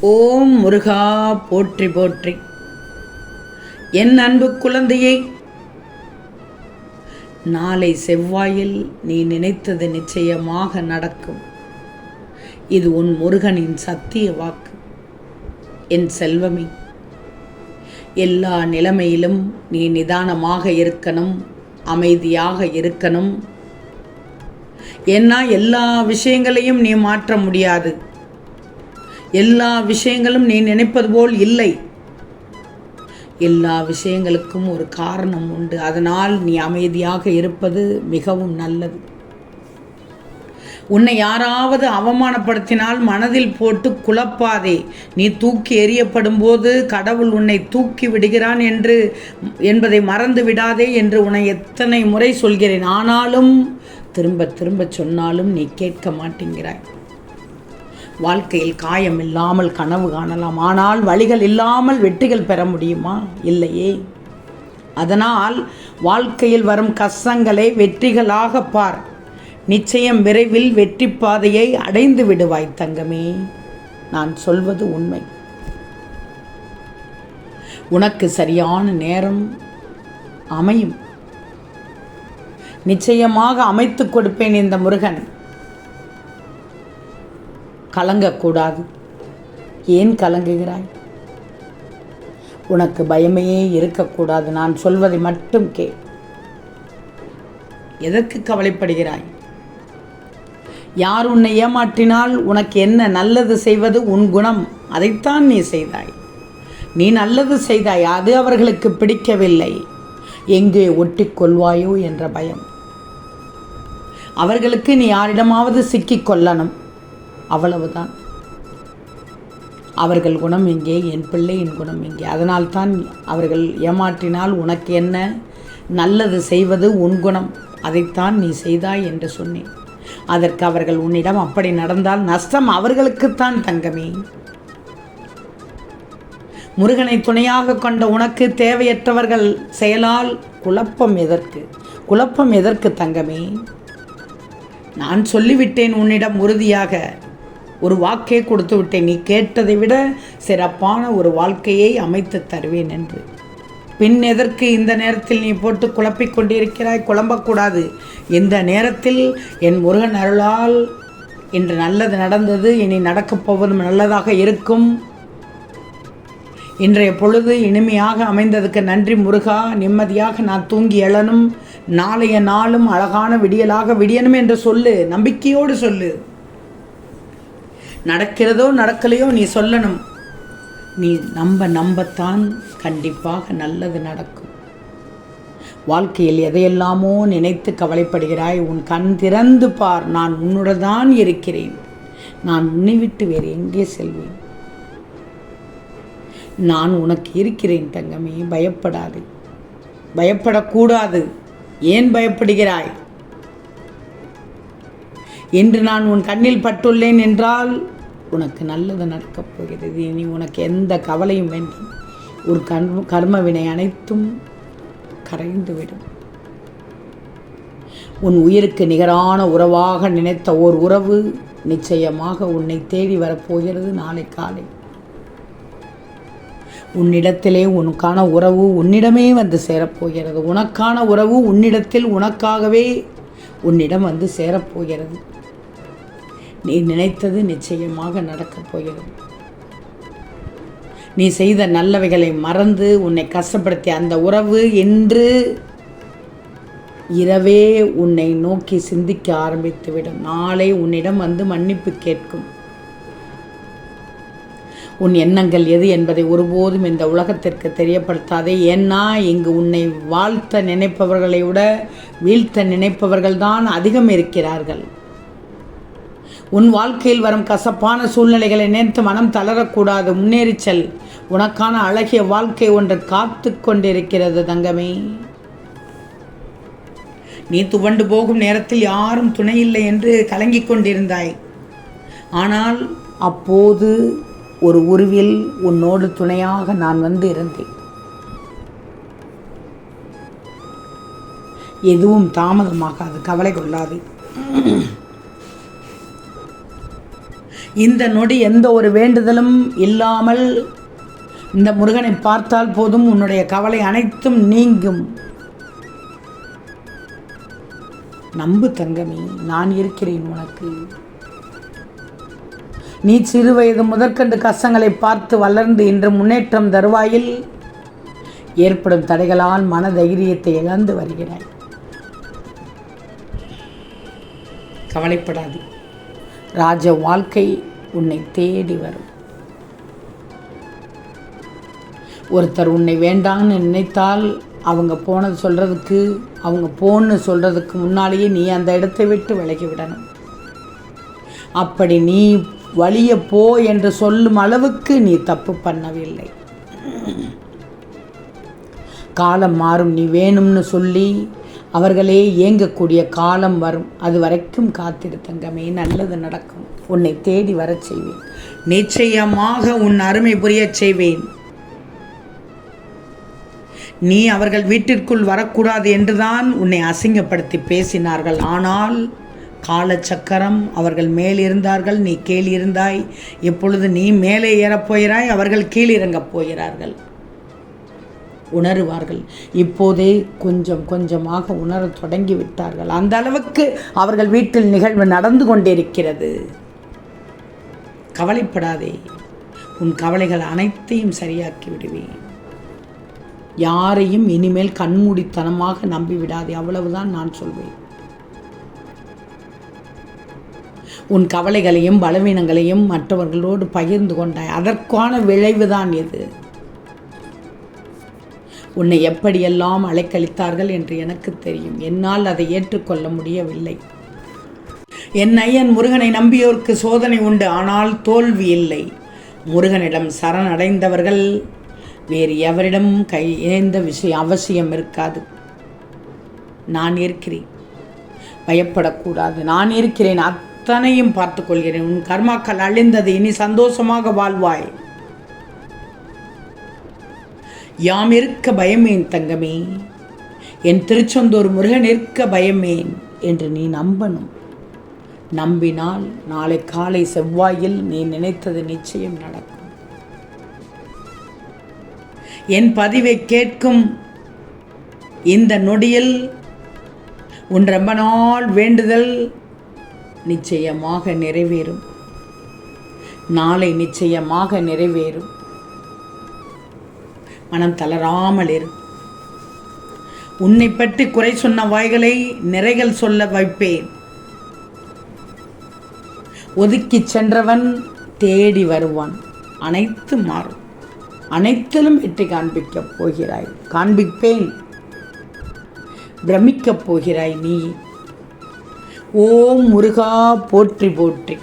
ஓம் முருகா போற்றி போற்றி. என் அன்பு குழந்தையே, நாளை செவ்வாயில் நீ நினைத்தது நிச்சயமாக நடக்கும். இது உன் முருகனின் சத்திய வாக்கு. என் செல்வமே, எல்லா நிலைமையிலும் நீ நிதானமாக இருக்கணும், அமைதியாக இருக்கணும். ஏன்னா எல்லா விஷயங்களையும் நீ மாற்ற முடியாது. எல்லா விஷயங்களும் நீ நினைப்பது போல் இல்லை. எல்லா விஷயங்களுக்கும் ஒரு காரணம் உண்டு. அதனால் நீ அமைதியாக இருப்பது மிகவும் நல்லது. உன்னை யாராவது அவமானப்படுத்தினால் மனதில் போட்டு குழப்பாதே. நீ தூக்கி எறியப்படும் போது கடவுள் உன்னை தூக்கி விடுகிறான் என்பதை மறந்து விடாதே என்று உன்னை எத்தனை முறை சொல்கிறேன். ஆனாலும் திரும்ப திரும்ப சொன்னாலும் நீ கேட்க மாட்டேங்கிறாய். வாழ்க்கையில் காயம் இல்லாமல் கனவு காணலாம், ஆனால் வழிகள் இல்லாமல் வெற்றிகள் பெற முடியுமா? இல்லையே. அதனால் வாழ்க்கையில் வரும் கஷ்டங்களை வெற்றிகளாக பார். நிச்சயம் விரைவில் வெற்றி பாதையை அடைந்து விடுவாய் தங்கமே. நான் சொல்வது உண்மை. உனக்கு சரியான நேரம் அமையும். நிச்சயமாக அமைத்து கொடுப்பேன் இந்த முருகன். கலங்கக்கூடாது. ஏன் கலங்குகிறாய்? உனக்கு பயமே இருக்கக்கூடாது. நான் சொல்வதை மட்டும் கேள். எதற்கு கவலைப்படுகிறாய்? யார் உன்னை ஏமாற்றினால் உனக்கு என்ன நல்லது செய்வது உன் குணம். அதைத்தான் நீ செய்தாய். நீ நல்லது செய்தாய், அது அவர்களுக்கு பிடிக்கவில்லை. எங்கே ஒட்டிக் கொள்வாயோ என்ற பயம். அவர்களுக்கு நீ யாரிடமாவது சிக்கிக் கொள்ளணும், அவ்வளவுதான். அவர்கள் குணம் எங்கே, என் பிள்ளையின் குணம் எங்கே? அதனால்தான் அவர்கள் ஏமாற்றினால் உனக்கு என்ன நல்லது செய்வது உன் குணம், அதைத்தான் நீ செய்தாய் என்று சொன்னேன். அதற்கு அவர்கள் உன்னிடம் அப்படி நடந்தால் நஷ்டம் அவர்களுக்குத்தான் தங்கமே. முருகனை துணையாக கொண்ட உனக்கு தேவையற்றவர்கள் செயலால் குழப்பம் எதற்கு? குழப்பம் எதற்கு தங்கமே? நான் சொல்லிவிட்டேன் உன்னிடம் உறுதியாக. ஒரு வாக்கே கொடுத்து விட்டேன். நீ கேட்டதை விட சிறப்பான ஒரு வாழ்க்கையை அமைத்து தருவேன் என்று. பின் எதற்கு இந்த நேரத்தில் நீ போட்டு குழப்பிக் கொண்டிருக்கிறாய்? குழம்பக்கூடாது. இந்த நேரத்தில் என் முருகன் அருளால் இன்று நல்லது நடந்தது, இனி நடக்கப் போவதும் நல்லதாக இருக்கும். இன்றைய பொழுது இனிமையாக அமைந்ததுக்கு நன்றி முருகா. நிம்மதியாக நான் தூங்கி எழணும். நாளைய நாளும் அழகான விடியலாக விடியணும் என்று சொல்லு. நம்பிக்கையோடு சொல்லு. நடக்கிறதோ நடக்கலையோ நீ சொல்லணும். நீ நம்பத்தான் கண்டிப்பாக நல்லது நடக்கும். வாழ்க்கையில் எதையெல்லாமோ நினைத்து கவலைப்படுகிறாய். உன் கண் திறந்து பார். நான் உன்னுடன் தான் இருக்கிறேன். நான் உன்னை விட்டு வேறு எங்கே செல்வேன்? நான் உனக்கு இருக்கிறேன் தங்கமே. பயப்படாது. பயப்படக்கூடாது. ஏன் பயப்படுகிறாய்? இன்று நான் உன் கண்ணில் பட்டுள்ளேன் என்றால் உனக்கு நல்லது நடக்கப் போகிறது. இனி உனக்கு எந்த கவலையும் வேண்டாம். ஒரு கர்மவினை அனைத்தும் கரைந்துவிடும். உன் உயிருக்கு நிகரான உறவாக நினைத்த ஓர் உறவு நிச்சயமாக உன்னை தேடி வரப்போகிறது. நாளை காலை உன்னிடத்திலே உனக்கான உறவு உன்னிடமே வந்து சேரப்போகிறது. உனக்கான உறவு உன்னிடத்தில் உனக்காகவே உன்னிடம் வந்து சேரப்போகிறது. நீ நினைத்தது நிச்சயமாக நடக்கப் போகிறது. நீ செய்த நல்லவைகளை மறந்து உன்னை கஷ்டப்படுத்திய அந்த உறவு இன்று இரவே உன்னை நோக்கி சிந்திக்க ஆரம்பித்துவிடும். நாளை உன்னிடம் வந்து மன்னிப்பு கேட்கும். உன் எண்ணங்கள் எது என்பதை ஒருபோதும் இந்த உலகத்திற்கு தெரியப்படுத்தாதே. ஏன்னா இங்கு உன்னை வாழ்த்த நினைப்பவர்களை விட வீழ்த்த நினைப்பவர்கள் தான் அதிகம் இருக்கிறார்கள். உன் வாழ்க்கையில் வரும் கசப்பான சூழ்நிலைகளை நினைத்து மனம் தளரக்கூடாது. முன்னேறிச்சல். உனக்கான அழகிய வாழ்க்கை ஒன்று காத்து கொண்டிருக்கிறது தங்கமே. நீ துவண்டு போகும் நேரத்தில் யாரும் துணையில்லை என்று கலங்கிக் கொண்டிருந்தாய். ஆனால் அப்போது ஒரு உருவில் உன்னோடு துணையாக நான் வந்து இருந்தேன். எதுவும் தாமதமாகாது. கவலை கொள்ளாது. இந்த நொடி எந்த ஒரு வேண்டுதலும் இல்லாமல் இந்த முருகனை பார்த்தால் போதும், உன்னுடைய கவலை அனைத்தும் நீங்கும். நம்பு தங்கமே, நான் இருக்கிறேன் உனக்கு. நீ சிறு வயது முதற்கண்டு கஷ்டங்களை பார்த்து வளர்ந்து இன்று முன்னேற்றம் தருவாயில் ஏற்படும் தடைகளால் மன தைரியத்தை இழந்து வருகிறாய். கவலைப்படாது, ராஜ வாழ்க்கை உன்னை தேடி வரும். ஒருத்தர் உன்னை வேண்டான்னு நினைத்தால் அவங்க போனது சொல்கிறதுக்கு, அவங்க போன்னு சொல்கிறதுக்கு முன்னாலேயே நீ அந்த இடத்தை விட்டு விலகி விடணும். அப்படி நீ வழிய போ என்று சொல்லும் அளவுக்கு நீ தப்பு பண்ணவில்லை. காலம் மாறும், நீ வேணும்னு சொல்லி அவர்களே ஏங்கக்கூடிய காலம் வரும். அது வரைக்கும் காத்திரு தங்கமே, நல்லது நடக்கும். உன்னை தேடி வரச் செய்வேன், நிச்சயமாக உன் அருமை புரியச் செய்வேன். நீ அவர்கள் வீட்டிற்குள் வரக்கூடாது என்றுதான் உன்னை அசிங்கப்படுத்தி பேசினார்கள். ஆனால் காலச்சக்கரம் அவர்கள் மேலிருந்தார்கள், நீ கீழிருந்தாய். இப்பொழுது நீ மேலே ஏறப்போகிறாய், அவர்கள் கீழிறங்கப் போகிறார்கள். உணருவார்கள். இப்போதே கொஞ்சம் கொஞ்சமாக உணரத் தொடங்கி விட்டார்கள். அந்த அளவுக்கு அவர்கள் வீட்டில் நிகழ்வு நடந்து கொண்டிருக்கிறது. கவலைப்படாதே, உன் கவலைகள் அனைத்தையும் சரியாக்கி விடுவேன். யாரையும் இனிமேல் கண்மூடித்தனமாக நம்பிவிடாதே, அவ்வளவுதான் நான் சொல்வேன். உன் கவலைகளையும் பலவீனங்களையும் மற்றவர்களோடு பகிர்ந்து கொண்டாய், அதற்கான விளைவுதான் இது. உன்னை எப்படியெல்லாம் அலைக்கழித்தார்கள் என்று எனக்கு தெரியும். என்னால் அதை ஏற்றுக்கொள்ள முடியவில்லை. என் ஐயன் முருகனை நம்பியோருக்கு சோதனை உண்டு, ஆனால் தோல்வி இல்லை. முருகனிடம் சரணடைந்தவர்கள் வேறு எவரிடமும் கை ஏந்த அவசியம் இருக்காது. நான் இருக்கிறேன், பயப்படக்கூடாது. நான் இருக்கிறேன், அத்தனையும் பார்த்துக்கொள்கிறேன். உன் கர்மாக்கள் அழிந்தது, இனி சந்தோஷமாக வாழ்வாய். யாம் இருக்க பயமேன் தங்கமே, என் திருச்செந்தூர் முருகன் இருக்க பயமேன் என்று நீ நம்பணும். நம்பினால் நாளை காலை செவ்வாயில் நீ நினைத்தது நிச்சயம் நடக்கும். என் பதிவை கேட்கும் இந்த நொடியில் உன் ரொம்ப நாள் வேண்டுதல் நிச்சயமாக நிறைவேறும். நாளை நிச்சயமாக நிறைவேறும். மனம் தளராமல் இரு. உன்னை பற்றி குறை சொன்ன வாய்களை நிறைகள் சொல்ல வைப்பேன். ஒதுக்கி சென்றவன் தேடி வருவான். அனைத்து மாறும். அனைத்திலும் வெற்றி காண்பிக்கப் போகிறாய். காண்பிப்பேன். பிரமிக்கப் போகிறாய் நீ. ஓம் முருகா போற்றி போற்றி.